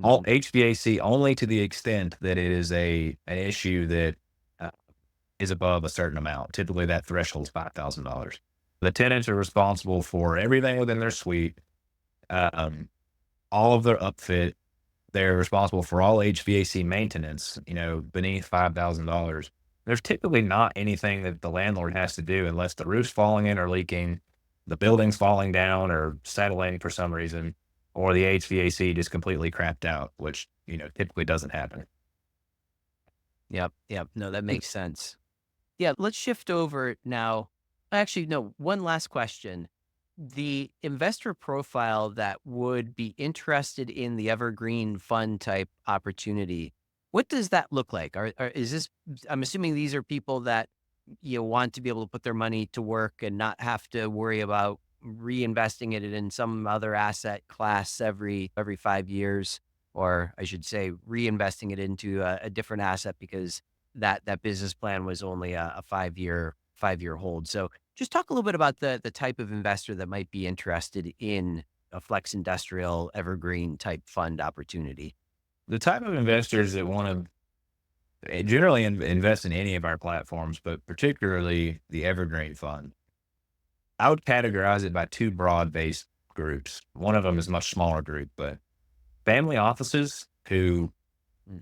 All HVAC only to the extent that it is an issue that uh, is above a certain amount. Typically that threshold is $5,000. The tenants are responsible for everything within their suite, all of their upfit. They're responsible for all HVAC maintenance, beneath $5,000. There's typically not anything that the landlord has to do unless the roof's falling in or leaking, the building's falling down or settling for some reason, or the HVAC just completely crapped out, which, typically doesn't happen. Yep. Yep. No, that makes sense. Yeah. Let's shift over now. Actually, no, one last question. The investor profile that would be interested in the evergreen fund type opportunity, what does that look like? Is this, I'm assuming these are people that want to be able to put their money to work and not have to worry about reinvesting it in some other asset class every 5 years, or I should say reinvesting it into a different asset because that business plan was only a 5-year hold. So just talk a little bit about the type of investor that might be interested in a flex industrial evergreen type fund opportunity. The type of investors that want to generally invest in any of our platforms, but particularly the evergreen fund, I would categorize it by two broad-based groups. One of them is a much smaller group, but family offices who,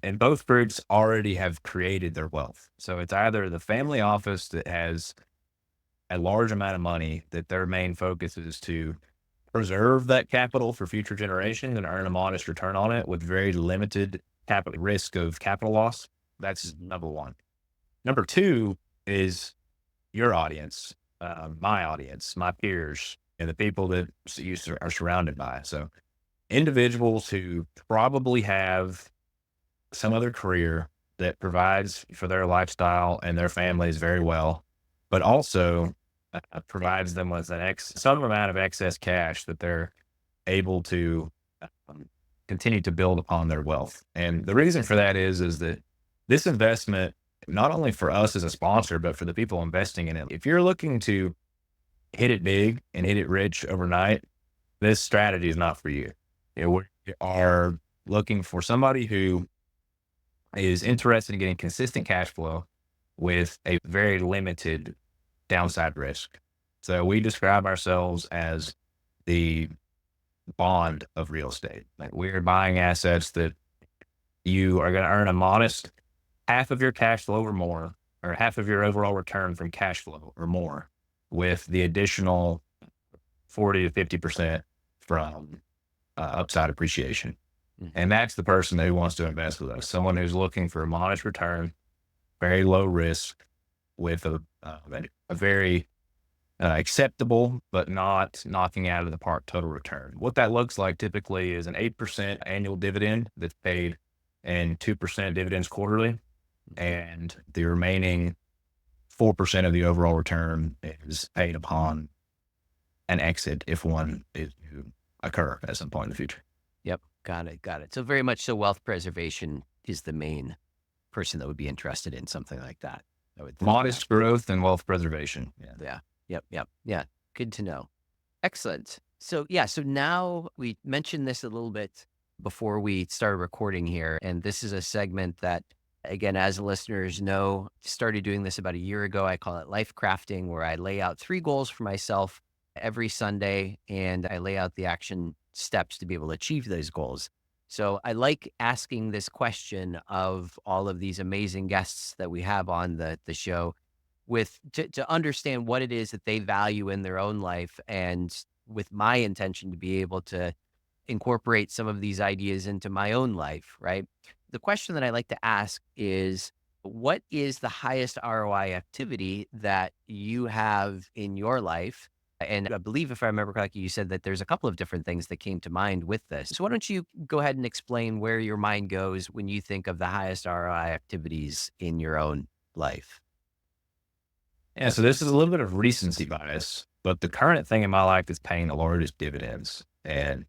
in both groups, already have created their wealth. So it's either the family office that has a large amount of money that their main focus is to preserve that capital for future generations and earn a modest return on it with very limited capital risk of capital loss. That's number one. Number two is your audience, my audience, my peers, and the people that you are surrounded by. So individuals who probably have some other career that provides for their lifestyle and their families very well, but also provides them with some amount of excess cash that they're able to continue to build upon their wealth. And the reason for that is that this investment, not only for us as a sponsor, but for the people investing in it, if you're looking to hit it big and hit it rich overnight, this strategy is not for you. We are looking for somebody who is interested in getting consistent cash flow with a very limited downside risk. So we describe ourselves as the bond of real estate. Like we're buying assets that you are going to earn a modest half of your cash flow or more, or half of your overall return from cash flow or more, with the additional 40 to 50% from upside appreciation. And that's the person who wants to invest with us. Someone who's looking for a modest return, very low risk, with a very acceptable, but not knocking out of the park total return. What that looks like typically is an 8% annual dividend that's paid and 2% dividends quarterly. And the remaining 4% of the overall return is paid upon an exit if one is to occur at some point in the future. Yep. Got it. Got it. So very much so wealth preservation is the main person that would be interested in something like that. I would think. Modest growth and wealth preservation. Yeah. Yeah. Yep. Yep. Yeah. Good to know. Excellent. So yeah, so now we mentioned this a little bit before we started recording here, and this is a segment that, again, as listeners know, started doing this about a year ago. I call it life crafting, where I lay out 3 goals for myself every Sunday, and I lay out the action steps to be able to achieve those goals. So I like asking this question of all of these amazing guests that we have on the show, with to understand what it is that they value in their own life, and with my intention to be able to incorporate some of these ideas into my own life, right? The question that I like to ask is, what is the highest ROI activity that you have in your life? And I believe, if I remember correctly, you said that there's a couple of different things that came to mind with this. So why don't you go ahead and explain where your mind goes when you think of the highest ROI activities in your own life? Yeah. So this is a little bit of recency bias, but the current thing in my life is paying the largest dividends. And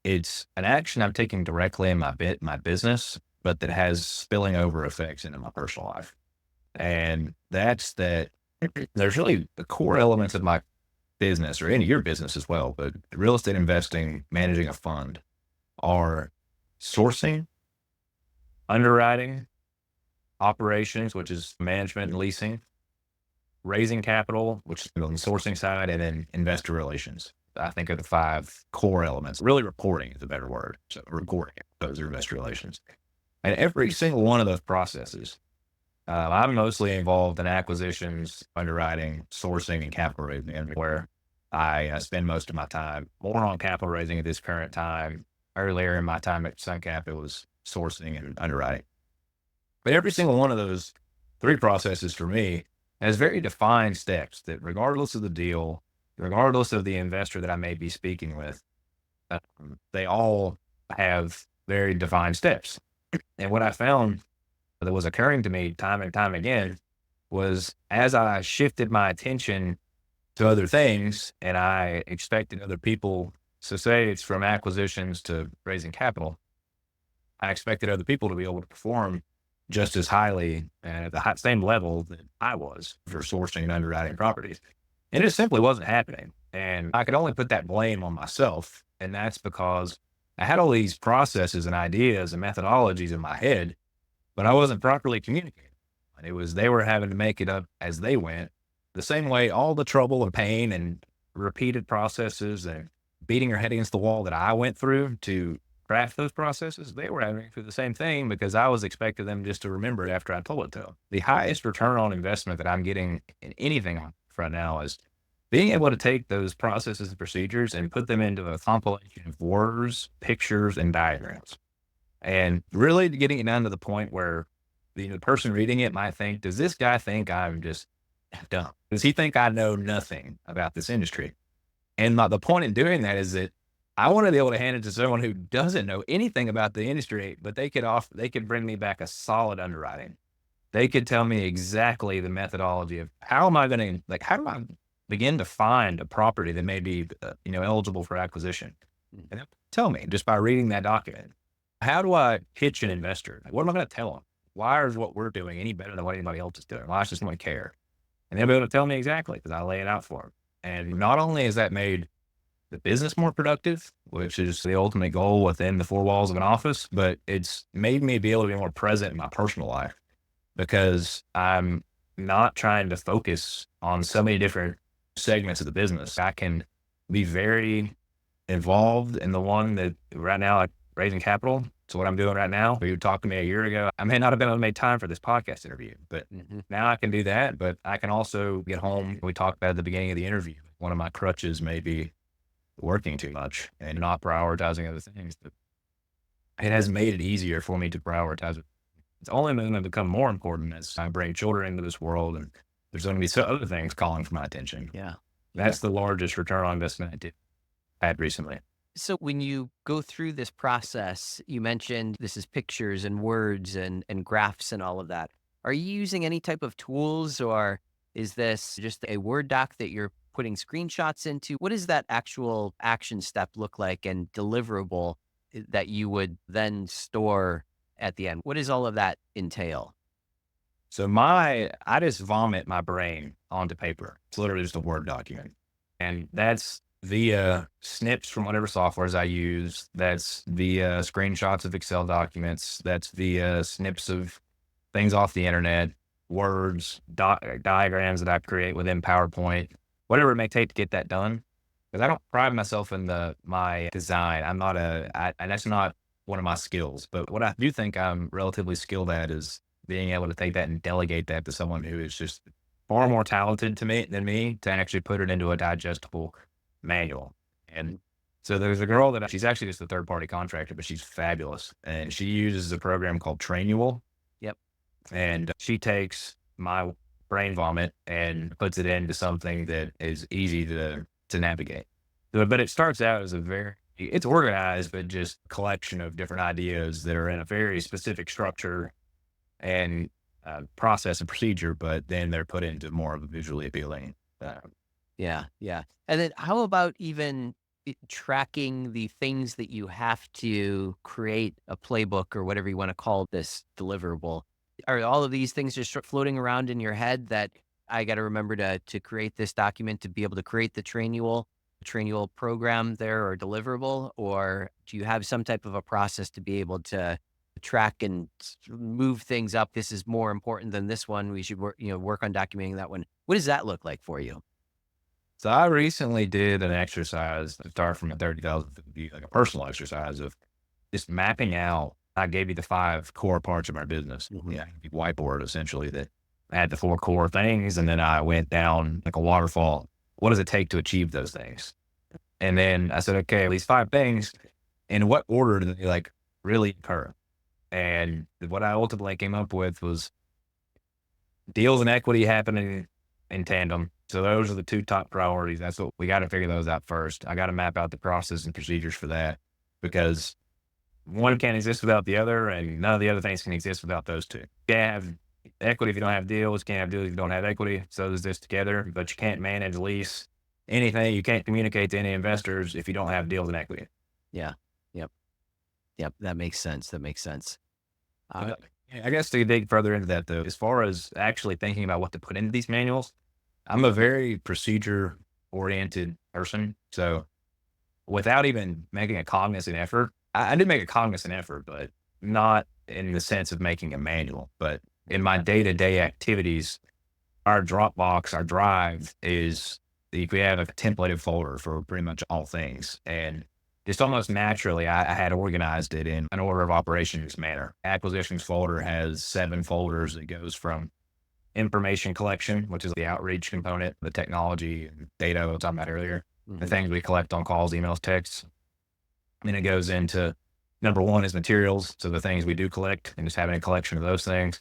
it's an action I'm taking directly in my business, but that has spilling over effects into my personal life. And that's that there's really the core elements of my business, or in your business as well, but real estate investing, managing a fund, are sourcing, underwriting, operations, which is management and leasing, raising capital, which is on the sourcing side, and then investor relations. I think are the 5 core elements. Really, reporting is a better word. So reporting, those are investor relations. And every single one of those processes, I'm mostly involved in acquisitions, underwriting, sourcing, and capital raising, and where I spend most of my time. More on capital raising at this current time. Earlier in my time at SunCap, it was sourcing and underwriting. But every single one of those 3 processes for me has very defined steps that, regardless of the deal, regardless of the investor that I may be speaking with, they all have very defined steps. And what I found that was occurring to me time and time again was, as I shifted my attention to other things and I expected other people, so say it's from acquisitions to raising capital, I expected other people to be able to perform just as highly and at the same level that I was for sourcing and underwriting properties. And it simply wasn't happening. And I could only put that blame on myself. And that's because I had all these processes and ideas and methodologies in my head, but I wasn't properly communicating. And it was, they were having to make it up as they went. The same way all the trouble and pain and repeated processes and beating your head against the wall that I went through to craft those processes, they were having through the same thing, because I was expecting them just to remember it after I told it to them. The highest return on investment that I'm getting in anything right now is being able to take those processes and procedures and put them into a compilation of words, pictures, and diagrams. And really getting it down to the point where the person reading it might think, does this guy think I'm just dumb? Does he think I know nothing about this industry? And the point in doing that is that I want to be able to hand it to someone who doesn't know anything about the industry, but they could bring me back a solid underwriting. They could tell me exactly the methodology of how do I begin to find a property that may be, eligible for acquisition. And they'll tell me just by reading that document. How do I pitch an investor? What am I going to tell them? Why is what we're doing any better than what anybody else is doing? Why does someone care? And they'll be able to tell me exactly, because I lay it out for them. And not only has that made the business more productive, which is the ultimate goal within the 4 walls of an office, but it's made me be able to be more present in my personal life, because I'm not trying to focus on so many different segments of the business. I can be very involved in the one that right now, like raising capital. So what I'm doing right now, if you talked to me a year ago, I may not have been able to make time for this podcast interview, but now I can do that. But I can also get home. We talked about at the beginning of the interview. One of my crutches may be working too much and not prioritizing other things. But it has made it easier for me to prioritize it. It's only going to become more important as I bring children into this world, and there's going to be some other things calling for my attention. Yeah. That's the largest return on investment I had recently. So when you go through this process, you mentioned this is pictures and words and graphs and all of that. Are you using any type of tools, or is this just a Word doc that you're putting screenshots into? What does that actual action step look like and deliverable that you would then store at the end? What does all of that entail? So I just vomit my brain onto paper. It's literally just a Word document. And that's via snips from whatever softwares I use. That's via screenshots of Excel documents. That's via snips of things off the internet, words, diagrams that I create within PowerPoint, whatever it may take to get that done. Because I don't pride myself in my design. That's not one of my skills. But what I do think I'm relatively skilled at is being able to take that and delegate that to someone who is just far more talented than me to actually put it into a digestible manual. And so there's a girl she's actually just a third party contractor, but she's fabulous. And she uses a program called Trainual. Yep. And she takes my brain vomit and puts it into something that is easy to navigate. But it starts out as it's organized, but just collection of different ideas that are in a very specific structure and process and procedure, but then they're put into more of a visually appealing. Yeah. And then how about even tracking the things that you have to create a playbook or whatever you want to call this deliverable? Are all of these things just floating around in your head that I got to remember to create this document to be able to create the Trainual program there or deliverable? Or do you have some type of a process to be able to track and move things up? This is more important than this one. We should work on documenting that one. What does that look like for you? So I recently did an exercise to start from a 30,000 view, like a personal exercise of just mapping out. I gave you the 5 core parts of our business. Yeah, whiteboard essentially that had the 4 core things. And then I went down like a waterfall. What does it take to achieve those things? And then I said, okay, these 5 things, in what order do they really occur? And what I ultimately came up with was deals and equity happening in tandem. So those are the 2 top priorities. That's what we got to figure those out first. I got to map out the process and procedures for that, because one can't exist without the other, and none of the other things can exist without those 2. You can't have equity if you don't have deals. Can't have deals if you don't have equity. So does this together, but you can't manage, lease anything. You can't communicate to any investors if you don't have deals and equity. Yeah. Yep. That makes sense. I guess to dig further into that though, as far as actually thinking about what to put into these manuals, I'm a very procedure oriented person. So without even making a cognizant effort, I did make a cognizant effort, but not in the sense of making a manual, but in my day-to-day activities, our Dropbox, our Drive we have a templated folder for pretty much all things. And just almost naturally, I had organized it in an order of operations manner. Acquisitions folder has 7 folders. It goes from information collection, which is the outreach component, the technology and data I was talking about earlier, the things we collect on calls, emails, texts. Then it goes into number 1 is materials. So the things we do collect and just having a collection of those things.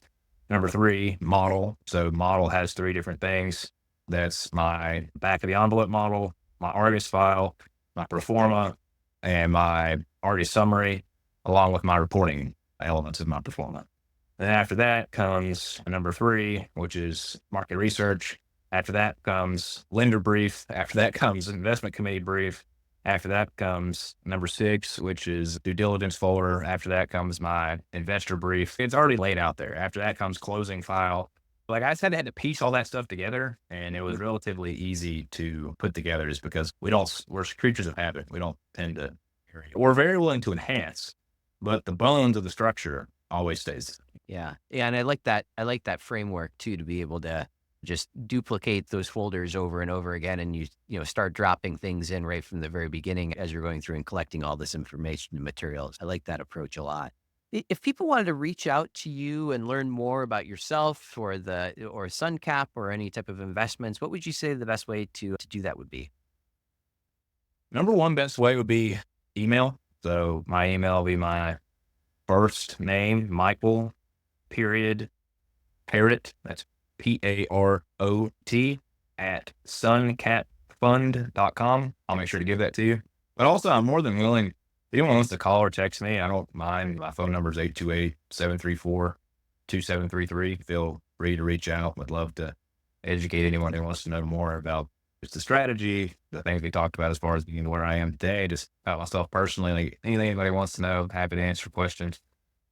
Number 3, model. So model has 3 different things. That's my back of the envelope model, my Argus file, my Performa, and my Argus summary, along with my reporting elements of my Performa. Then after that comes number 3, which is market research. After that comes lender brief. After that comes investment committee brief. After that comes number 6, which is due diligence folder. After that comes my investor brief. It's already laid out there. After that comes closing file. I just had to piece all that stuff together, and it was relatively easy to put together just because we're creatures of habit. We don't tend to, we're very willing to enhance, but the bones of the structure always stays. Yeah. And I like that. I like that framework too, to be able to just duplicate those folders over and over again, and start dropping things in right from the very beginning as you're going through and collecting all this information and materials. I like that approach a lot. If people wanted to reach out to you and learn more about yourself or SunCap or any type of investments, what would you say the best way to do that would be? Number one best way would be email. So my email will be my first name, Michael, period, Parrott. That's Parrot at suncapfund.com. I'll make sure to give that to you. But also, I'm more than willing, if anyone wants to call or text me, I don't mind. My phone number is 828-734-2733. Feel free to reach out. Would love to educate anyone who wants to know more about just the strategy, the things we talked about as far as being where I am today, just about myself personally. Like anything anybody wants to know, happy to answer questions.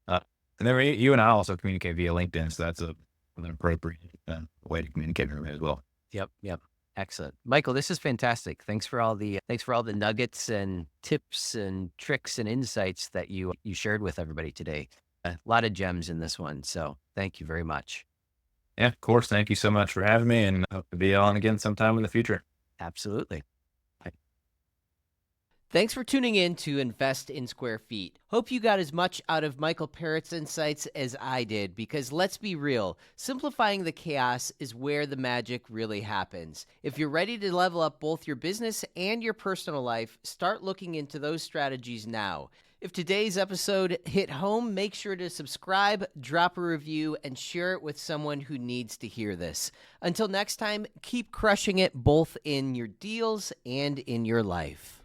And then you and I also communicate via LinkedIn, so that's an appropriate way to communicate with me as well. Yep. Excellent. Michael, this is fantastic. Thanks for all the nuggets and tips and tricks and insights that you shared with everybody today. A lot of gems in this one. So thank you very much. Yeah, of course. Thank you so much for having me, and hope to be on again sometime in the future. Absolutely. Thanks for tuning in to Invest in Square Feet. Hope you got as much out of Michael Parrott's insights as I did, because let's be real, simplifying the chaos is where the magic really happens. If you're ready to level up both your business and your personal life, start looking into those strategies now. If today's episode hit home, make sure to subscribe, drop a review, and share it with someone who needs to hear this. Until next time, keep crushing it both in your deals and in your life.